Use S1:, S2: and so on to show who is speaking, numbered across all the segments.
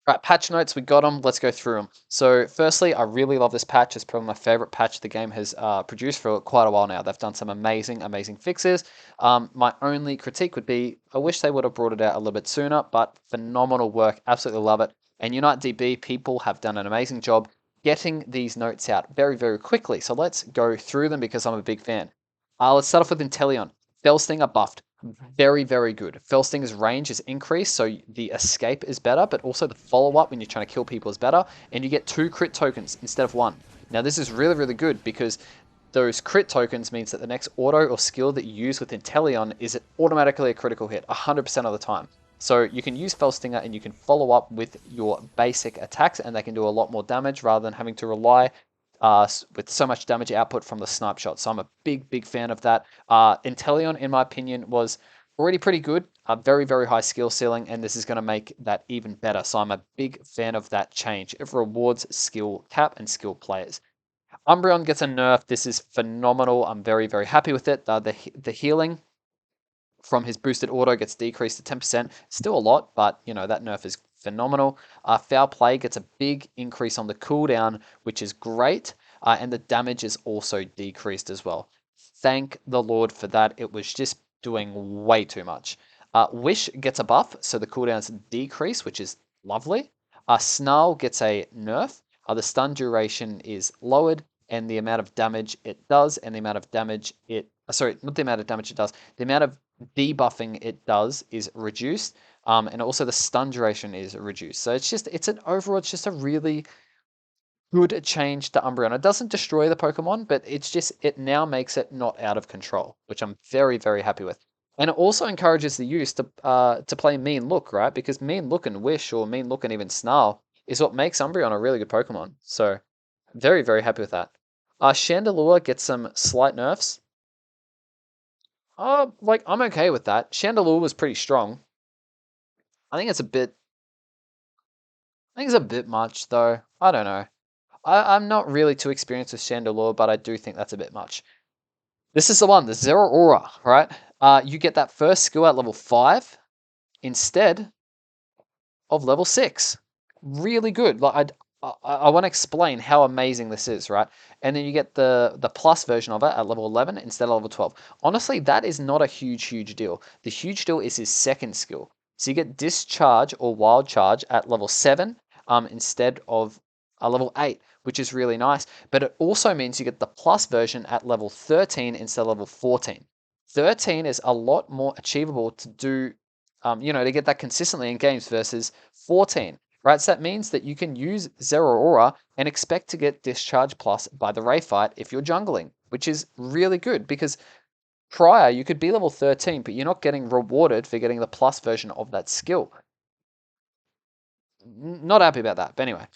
S1: Right, patch notes, we got them. Let's go through them. So, firstly, I really love this patch. It's probably my favorite patch the game has produced for quite a while now. They've done some amazing, amazing fixes. My only critique would be I wish they would have brought it out a little bit sooner, but phenomenal work. Absolutely love it. And Unite DB people have done an amazing job getting these notes out very, very quickly. So, let's go through them because I'm a big fan. Let's start off with Inteleon. Fellstinger buffed. Very, very good. Felstinger's range is increased, so the escape is better, but also the follow-up when you're trying to kill people is better, and you get 2 crit tokens instead of 1. Now this is really, really good because those crit tokens means that the next auto or skill that you use with Inteleon is automatically a critical hit 100% of the time. So you can use Felstinger and you can follow up with your basic attacks and they can do a lot more damage rather than having to rely with so much damage output from the snipe shot. So I'm a big, big fan of that. Inteleon, in my opinion, was already pretty good. A very, very high skill ceiling, and this is going to make that even better. So I'm a big fan of that change. It rewards skill cap and skill players. Umbreon gets a nerf. This is phenomenal. I'm very, very happy with it. The healing from his boosted auto gets decreased to 10%. Still a lot, but you know that nerf is phenomenal. Foul Play gets a big increase on the cooldown, which is great, and the damage is also decreased as well. Thank the Lord for that. It was just doing way too much. Wish gets a buff, so the cooldown's decrease, which is lovely. Snarl gets a nerf. The stun duration is lowered, and the amount of damage it does, and the amount of damage it... Sorry, not the amount of damage it does. The amount of debuffing it does is reduced, and also the stun duration is reduced. So it's an overall, it's just a really good change to Umbreon. It doesn't destroy the Pokemon, but it now makes it not out of control, which I'm very, very happy with. And it also encourages the use to play Mean Look, right? Because Mean Look and Wish, or Mean Look and even Snarl, is what makes Umbreon a really good Pokemon. So very, very happy with that. Chandelure gets some slight nerfs. Like, I'm okay with that. Chandelure was pretty strong. I think it's a bit... I think it's a bit much, though. I don't know. I'm not really too experienced with Chandelure, but I do think that's a bit much. This is the one, the Zeraora, right? You get that first skill at level 5 instead of level 6. Really good. Like, I want to explain how amazing this is, right? And then you get the plus version of it at level 11 instead of level 12. Honestly, that is not a huge deal. The huge deal is his second skill. So you get Discharge or Wild Charge at level 7 instead of level 8, which is really nice. But it also means you get the plus version at level 13 instead of level 14. 13 is a lot more achievable to do, to get that consistently in games versus 14. Right, so that means that you can use Zeraora and expect to get Discharge Plus by the Ray fight if you're jungling, which is really good because prior you could be level 13, but you're not getting rewarded for getting the plus version of that skill. Not happy about that, but anyway,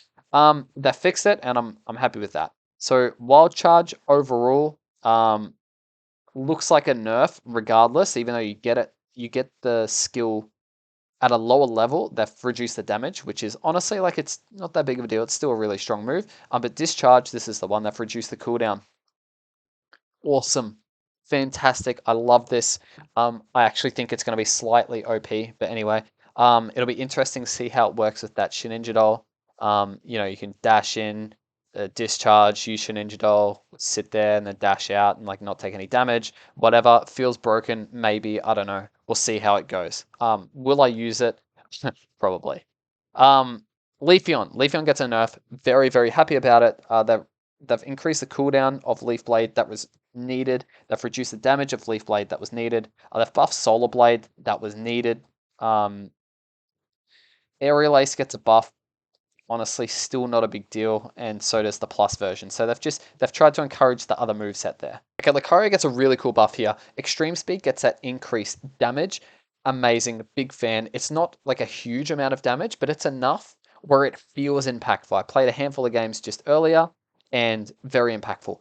S1: they fixed it, and I'm happy with that. So Wild Charge overall looks like a nerf regardless, even though you get the skill at a lower level, they've reduced the damage, which is honestly, like, it's not that big of a deal. It's still a really strong move. But Discharge, this is the one they've reduced the cooldown. Awesome. Fantastic. I love this. I actually think it's going to be slightly OP, but anyway, it'll be interesting to see how it works with that Shinichi doll. You can dash in, discharge, use Shinichi doll, sit there and then dash out and like not take any damage. Whatever feels broken, maybe, I don't know. We'll see how it goes. Will I use it? Probably. Leafeon. Leafeon gets a nerf. Very, very happy about it. They've increased the cooldown of Leaf Blade that was needed. They've reduced the damage of Leaf Blade that was needed. They've buffed Solar Blade that was needed. Aerial Ace gets a buff. Honestly, still not a big deal, and so does the plus version. So they've tried to encourage the other moveset there. Okay, Lucario gets a really cool buff here. Extreme Speed gets that increased damage. Amazing, big fan. It's not like a huge amount of damage, but it's enough where it feels impactful. I played a handful of games just earlier, and very impactful.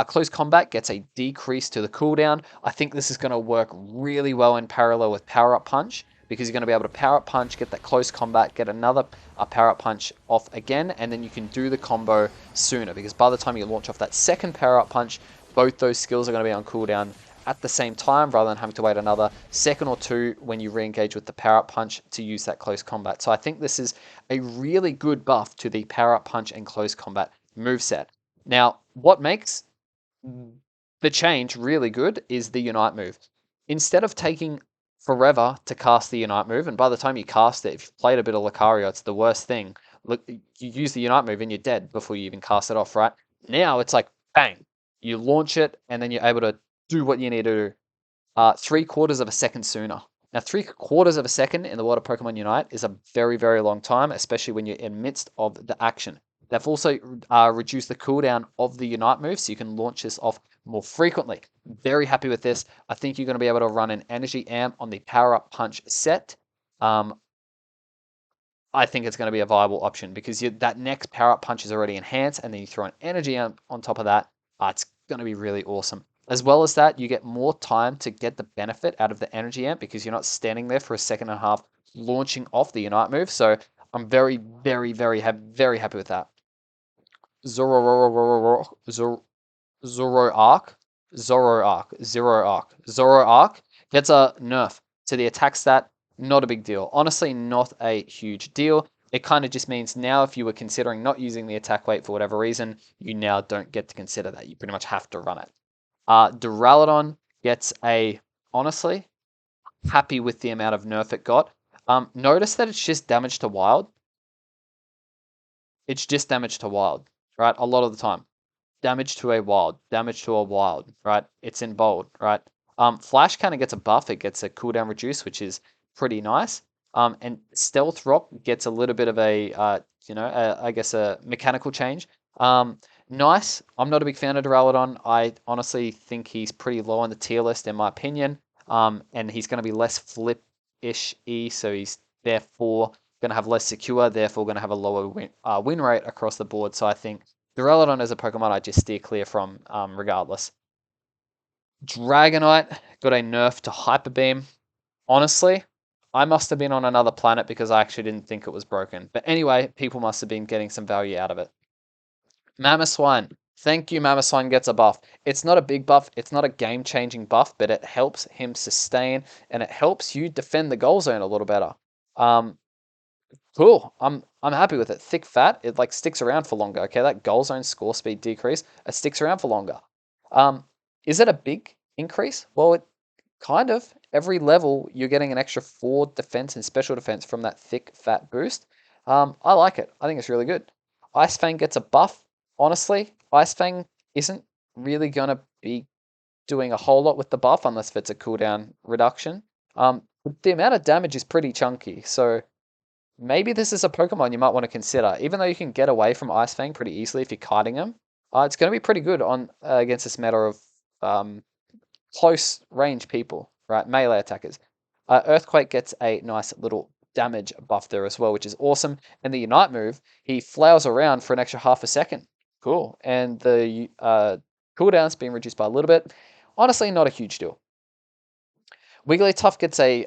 S1: Close Combat gets a decrease to the cooldown. I think this is going to work really well in parallel with Power Up Punch, because you're going to be able to Power Up Punch, get that Close Combat, get another Power Up Punch off again, and then you can do the combo sooner, because by the time you launch off that second Power Up Punch, both those skills are going to be on cooldown at the same time rather than having to wait another second or two when you re-engage with the Power Up Punch to use that close combat. So I think this is a really good buff to the Power Up Punch and close combat moveset. Now, what makes the change really good is the Unite move. Instead of taking forever to cast the Unite move, and by the time you cast it, if you've played a bit of Lucario, it's the worst thing. Look, you use the Unite move and you're dead before you even cast it off, right? Now it's like, bang, you launch it and then you're able to do what you need to do 3/4 of a second sooner. Now, 3/4 of a second in the world of Pokemon Unite is a very, very long time, especially when you're in midst of the action. They've also reduced the cooldown of the Unite move, so you can launch this off more frequently. Very happy with this. I think you're going to be able to run an Energy Amp on the Power Up Punch set. I think it's going to be a viable option because that next Power Up Punch is already enhanced, and then you throw an Energy Amp on top of that. It's going to be really awesome. As well as that, you get more time to get the benefit out of the Energy Amp because you're not standing there for a second and a half launching off the Unite move. So I'm very, very, very happy with that. Zeraora gets a nerf to the attack stat. Not a big deal. Honestly, not a huge deal. It kind of just means now if you were considering not using the attack weight for whatever reason, you now don't get to consider that. You pretty much have to run it. Duraludon gets a, honestly, happy with the amount of nerf it got. Notice that it's just damage to wild. It's just damage to wild, right? A lot of the time. Damage to a wild, right? It's in bold, right? Flash kind of gets a buff. It gets a cooldown reduce, which is pretty nice. And Stealth Rock gets a little bit of a, I guess a mechanical change. Nice. I'm not a big fan of Duraludon. I honestly think he's pretty low on the tier list in my opinion. And he's going to be less flip-ish-y, so he's therefore going to have less secure, therefore going to have a lower win rate across the board. So I think Duraludon is a Pokemon I just steer clear from regardless. Dragonite got a nerf to Hyper Beam. Honestly, I must have been on another planet because I actually didn't think it was broken. But anyway, people must have been getting some value out of it. Mamoswine. Thank you, Mamoswine gets a buff. It's not a big buff. It's not a game-changing buff, but it helps him sustain, and it helps you defend the goal zone a little better. Cool. I'm happy with it. Thick fat, it like sticks around for longer. Okay, that goal zone score speed decrease, it sticks around for longer. Is it a big increase? Well, it kind of. Every level, you're getting an extra 4 defense and special defense from that thick fat boost. I like it. I think it's really good. Ice Fang gets a buff. Honestly, Ice Fang isn't really going to be doing a whole lot with the buff unless it's a cooldown reduction. The amount of damage is pretty chunky, so maybe this is a Pokemon you might want to consider. Even though you can get away from Ice Fang pretty easily if you're kiting him, it's going to be pretty good on against this meta of close range people, right? Melee attackers. Earthquake gets a nice little damage buff there as well, which is awesome. And the Unite move, he flails around for an extra half a second. Cool. And the cooldown's been reduced by a little bit. Honestly, not a huge deal. Wigglytuff gets a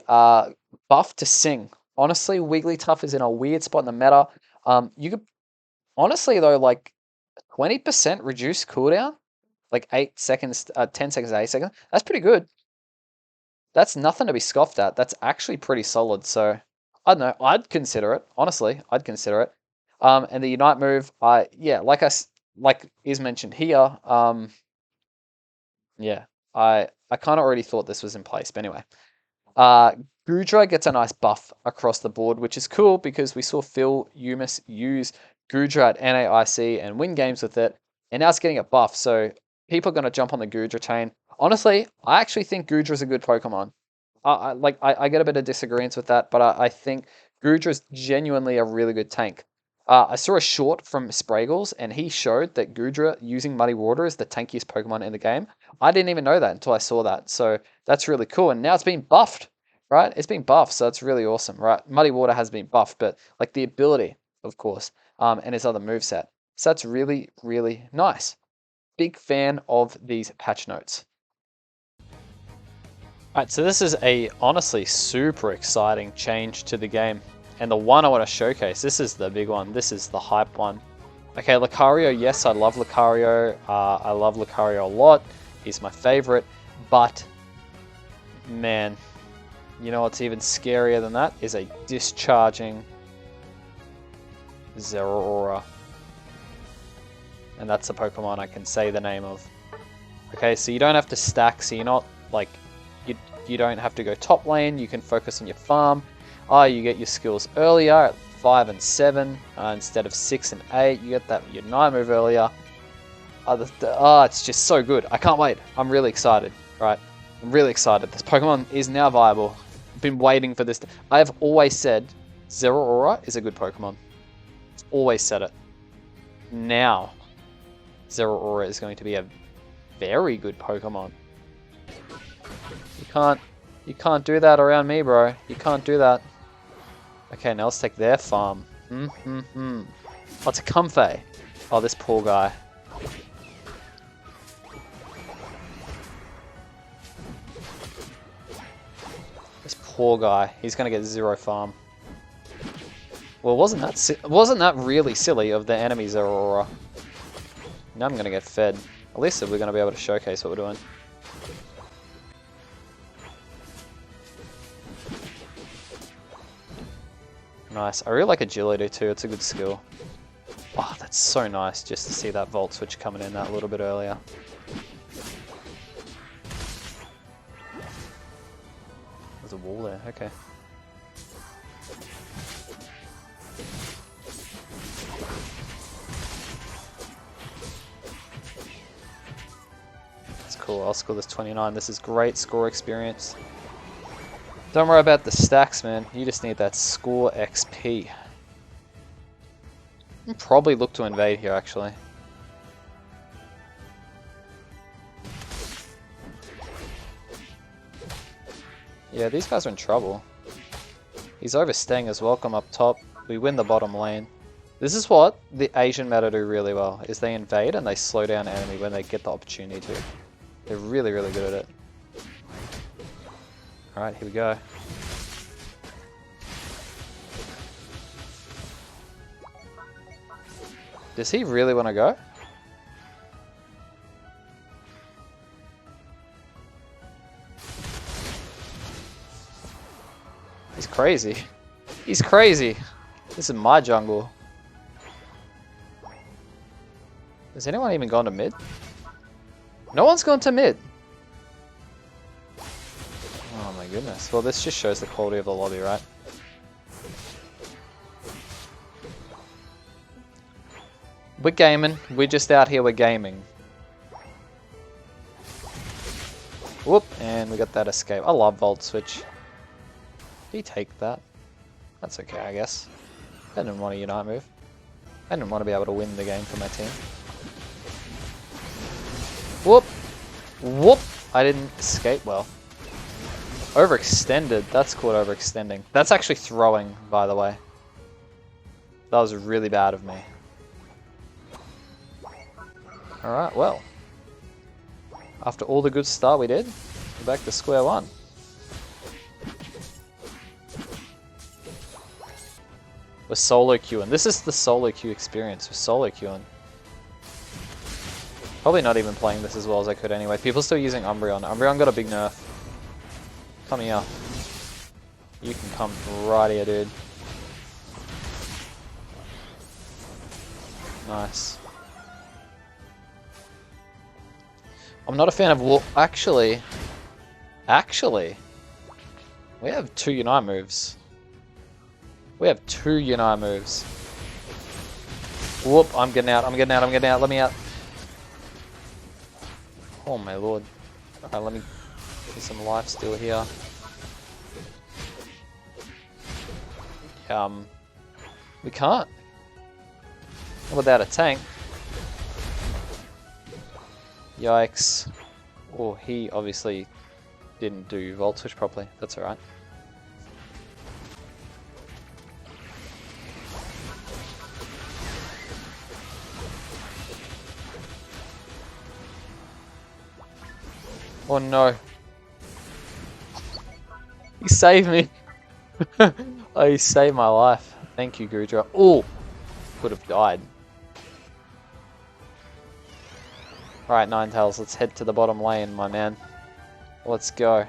S1: buff to Sing. Honestly, Wigglytuff is in a weird spot in the meta. You could, honestly though, like 20% reduced cooldown, like 8 seconds, 10 seconds to 8 seconds. That's pretty good. That's nothing to be scoffed at. That's actually pretty solid. So I don't know. I'd consider it. Honestly, I'd consider it. And the Unite move, like is mentioned here. Yeah, I kind of already thought this was in place. But anyway, Goodra gets a nice buff across the board, which is cool because we saw Phil Umis use Goodra at NAIC and win games with it, and now it's getting a buff. So people are going to jump on the Goodra train. Honestly, I actually think Goodra is a good Pokemon. I get a bit of disagreements with that, but I think Goodra is genuinely a really good tank. I saw a short from Spraggles, and he showed that Goodra using Muddy Water is the tankiest Pokemon in the game. I didn't even know that until I saw that, so that's really cool. And now it's been buffed, right? It's been buffed, so it's really awesome, right? Muddy Water has been buffed, but like the ability, of course, and his other moveset. So that's really, really nice. Big fan of these patch notes. Alright, so this is a honestly super exciting change to the game. And the one I want to showcase, this is the big one. This is the hype one. Okay, Lucario, yes, I love Lucario. I love Lucario a lot. He's my favorite. But Man, you know what's even scarier than that? Is a discharging Zeraora. And that's a Pokemon I can say the name of. Okay, so you don't have to stack, so you're not, like, you don't have to go top lane, you can focus on your farm. You get your skills earlier at 5 and 7 instead of 6 and 8. You get that your 9 move earlier. It's just so good. I can't wait. I'm really excited, right? I'm really excited. This Pokemon is now viable. I've been waiting for this. I have always said Zeraora is a good Pokemon. Always said it. Now, Zeraora is going to be a very good Pokemon. You can't do that around me, bro. You can't do that. Okay, now let's take their farm. Oh, it's a Comfey. Oh, this poor guy. This poor guy. He's gonna get 0 farm. Well, wasn't that really silly of the enemy Zeraora? Now I'm gonna get fed. At least we're gonna be able to showcase what we're doing. Nice. I really like agility too. It's a good skill. Oh, that's so nice just to see that Volt Switch coming in that little bit earlier. There's a wall there. Okay. That's cool. I'll score this 29. This is great score experience. Don't worry about the stacks, man. You just need that score XP. I'll probably look to invade here, actually. Yeah, these guys are in trouble. He's overstaying his welcome up top. We win the bottom lane. This is what the Asian meta do really well, is they invade and they slow down enemy when they get the opportunity to. They're really, really good at it. Alright, here we go. Does he really want to go? He's crazy. He's crazy. This is my jungle. Has anyone even gone to mid? No one's gone to mid. Oh my goodness. Well, this just shows the quality of the lobby, right? We're gaming. We're just out here, we're gaming. Whoop, and we got that escape. I love Volt Switch. Did he take that? That's okay, I guess. I didn't want a Unite move. I didn't want to be able to win the game for my team. Whoop! Whoop! I didn't escape well. Overextended. That's called overextending. That's actually throwing, by the way. That was really bad of me. Alright, well. After all the good start we did, we're back to square one. We're solo queuing. This is the solo queue experience. We're solo queuing. Probably not even playing this as well as I could anyway. People still using Umbreon. Umbreon got a big nerf. Come here. You can come right here, dude. Nice. I'm not a fan of Wolf. Actually, we have 2 Unite moves. We have 2 Unite moves. Whoop, I'm getting out, I'm getting out, I'm getting out, let me out. Oh my lord. Alright, let me get some life steal here. We can't. Not without a tank. Yikes. Oh, he obviously didn't do Volt Switch properly. That's alright. Oh no. He saved me. Oh, he saved my life. Thank you, Gudra. Oh! Could have died. Alright, Ninetales, let's head to the bottom lane, my man. Let's go.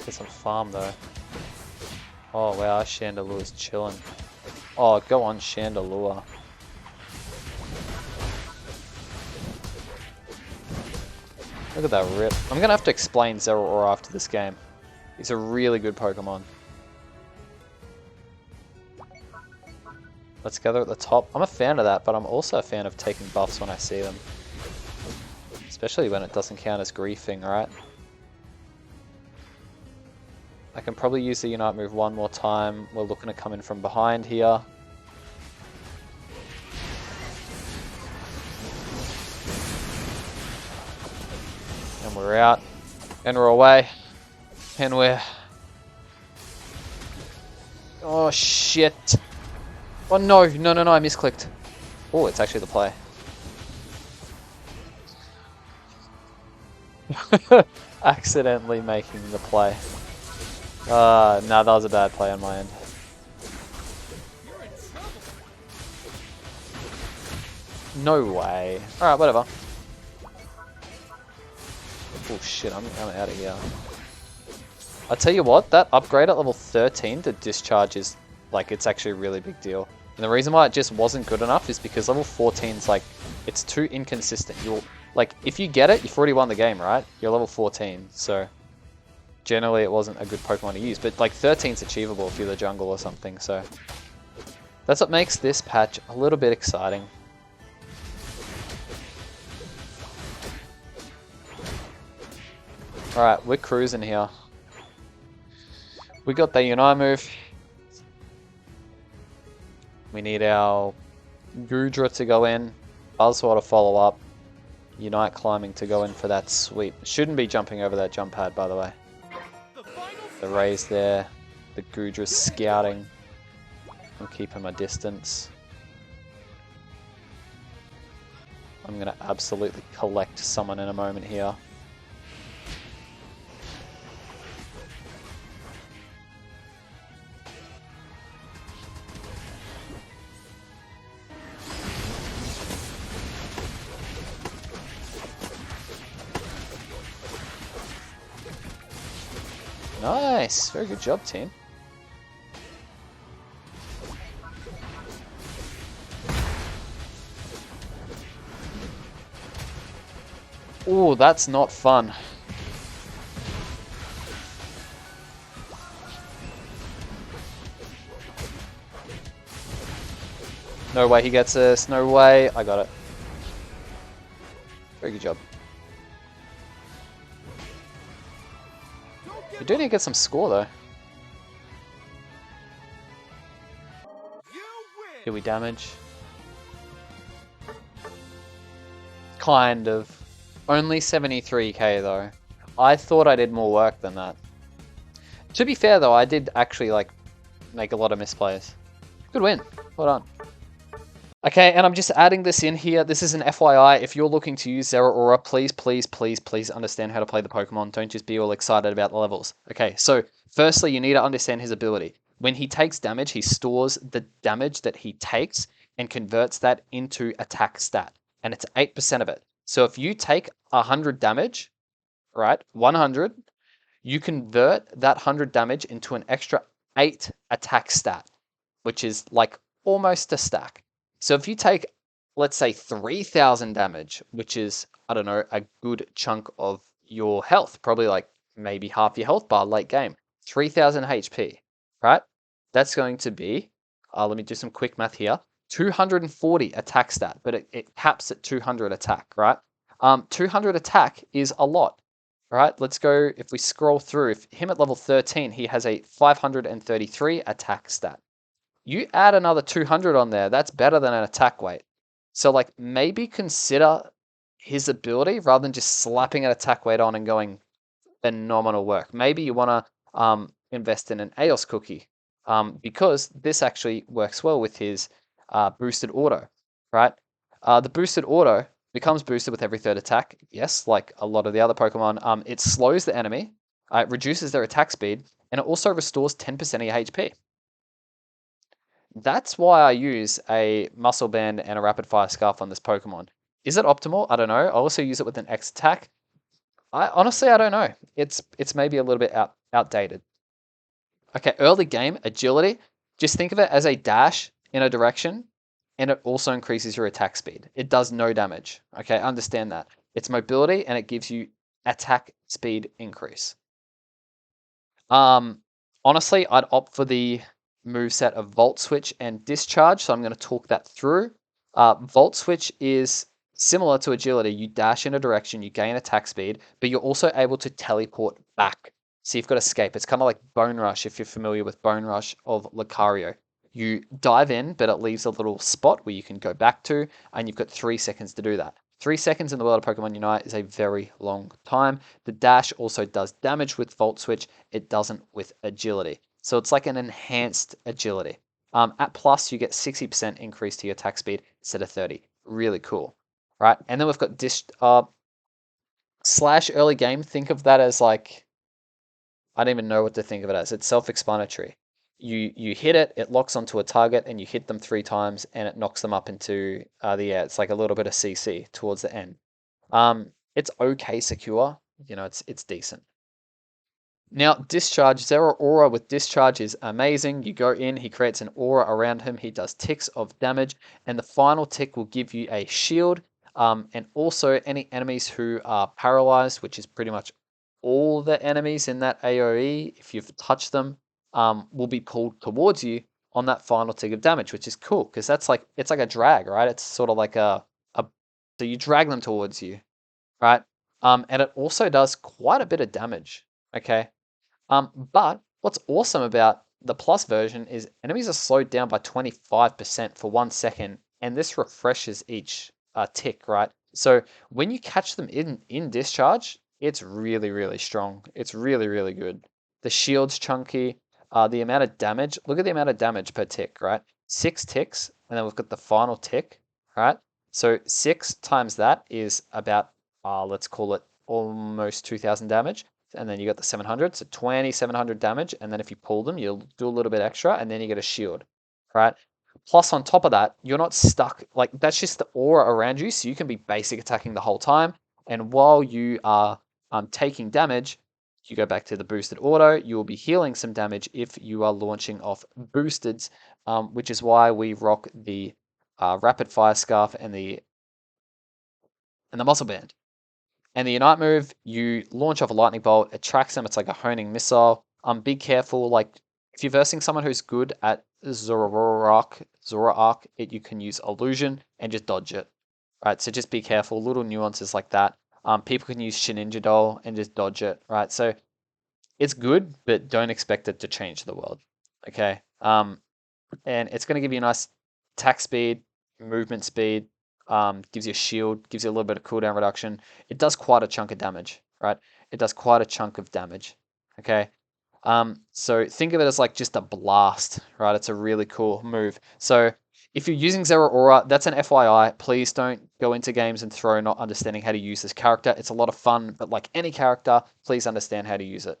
S1: Let's get some farm though. Oh wow, Chandelure's chilling. Oh, go on, Chandelure. Look at that rip. I'm gonna have to explain Zeraora after this game. He's a really good Pokemon. Let's gather at the top. I'm a fan of that, but I'm also a fan of taking buffs when I see them. Especially when it doesn't count as griefing, right? I can probably use the Unite move one more time. We're looking to come in from behind here. And we're out. And we're away. And we're... Oh shit. Oh no, no, no, no, I misclicked. Oh, it's actually the play. Accidentally making the play. No, that was a bad play on my end. No way. Alright, whatever. Oh shit, I'm out of here. I'll tell you what, that upgrade at level 13 to discharge is, like, it's actually a really big deal. And the reason why it just wasn't good enough is because level 14's, like, it's too inconsistent. You'll, like, if you get it, you've already won the game, right? You're level 14, so generally it wasn't a good Pokemon to use. But, like, 13's achievable if you're the jungle or something, so that's what makes this patch a little bit exciting. Alright, we're cruising here. We got the Unite move. We need our Gudra to go in. Buzzsaw to follow up. Unite climbing to go in for that sweep. Shouldn't be jumping over that jump pad, by the way. The raise there. The Gudra scouting. I'm keeping my distance. I'm going to absolutely collect someone in a moment here. Nice! Very good job, team. Ooh, that's not fun. No way he gets this. No way. I got it. Very good job. We do need to get some score, though. Did we damage? Kind of. Only 73k, though. I thought I did more work than that. To be fair, though, I did actually, like, make a lot of misplays. Good win. Well done. Okay, and I'm just adding this in here. This is an FYI. If you're looking to use Zeraora, please, please, please, please understand how to play the Pokemon. Don't just be all excited about the levels. Okay, so firstly, you need to understand his ability. When he takes damage, he stores the damage that he takes and converts that into attack stat. And it's 8% of it. So if you take 100 damage, right, 100, you convert that 100 damage into an extra 8 attack stat, which is like almost a stack. So if you take, let's say, 3,000 damage, which is, I don't know, a good chunk of your health, probably like maybe half your health bar late game, 3,000 HP, right? That's going to be, let me do some quick math here, 240 attack stat, but it caps at 200 attack, right? 200 attack is a lot, right? Let's go, if we scroll through, if him at level 13, he has a 533 attack stat. You add another 200 on there, that's better than an attack weight. So, like, maybe consider his ability rather than just slapping an attack weight on and going phenomenal work. Maybe you want to invest in an Aeos cookie because this actually works well with his boosted auto, right? The boosted auto becomes boosted with every third attack. Yes, like a lot of the other Pokemon. It slows the enemy, it reduces their attack speed, and it also restores 10% of your HP. That's why I use a Muscle Band and a Rapid Fire Scarf on this Pokemon. Is it optimal? I don't know. I also use it with an X attack. I don't know. It's maybe a little bit outdated. Okay, early game agility. Just think of it as a dash in a direction, and it also increases your attack speed. It does no damage. Okay, understand that. It's mobility, and it gives you attack speed increase. Um, Honestly, I'd opt for the move set of Volt Switch and Discharge, so I'm going to talk that through. Volt Switch is similar to Agility. You dash in a direction, you gain attack speed, but you're also able to teleport back. So you've got Escape. It's kind of like Bone Rush, if you're familiar with Bone Rush of Lucario. You dive in, but it leaves a little spot where you can go back to, and you've got 3 seconds to do that. 3 seconds in the world of Pokemon Unite is a very long time. The dash also does damage with Volt Switch, it doesn't with agility. So it's like an enhanced agility. At plus, you get 60% increase to your attack speed instead of 30. Really cool, right? And then we've got slash early game. Think of that as like, I don't even know what to think of it as. It's self-explanatory. You hit it, it locks onto a target, and you hit them 3 times, and it knocks them up into the air. It's like a little bit of CC towards the end. It's okay secure. It's decent. Now, Discharge, Zeraora with Discharge is amazing. You go in, he creates an aura around him, he does ticks of damage, and the final tick will give you a shield. And also, any enemies who are paralyzed, which is pretty much all the enemies in that AoE, if you've touched them, will be pulled towards you on that final tick of damage, which is cool because it's like a drag, right? It's sort of like a so you drag them towards you, right? And it also does quite a bit of damage. Okay. But what's awesome about the plus version is enemies are slowed down by 25% for 1 second, and this refreshes each tick, right? So when you catch them in discharge, it's really, really strong. It's really, really good. The shield's chunky. The amount of damage, look at the amount of damage per tick, right? 6 ticks, and then we've got the final tick, right? So 6 times that is about, let's call it almost 2,000 damage, and then you got the 700, so 2,700 damage, and then if you pull them, you'll do a little bit extra, and then you get a shield, right? Plus, on top of that, you're not stuck, like, that's just the aura around you, so you can be basic attacking the whole time, and while you are taking damage, you go back to the boosted auto, you will be healing some damage if you are launching off boosteds, which is why we rock the rapid fire scarf and the muscle band. And the Unite move, you launch off a lightning bolt, it tracks them, it's like a honing missile. Be careful, like if you're versing someone who's good at Zeraora, you can use illusion and just dodge it. Right, so just be careful, little nuances like that. People can use Shininja Doll and just dodge it, right? So it's good, but don't expect it to change the world. Okay. And it's going to give you a nice attack speed, movement speed, gives you a shield, gives you a little bit of cooldown reduction. It does quite a chunk of damage, right? It does quite a chunk of damage. Okay. So think of it as like just a blast, right? It's a really cool move. So if you're using Zeraora, that's an FYI. Please don't go into games and throw not understanding how to use this character. It's a lot of fun, but like any character, please understand how to use it.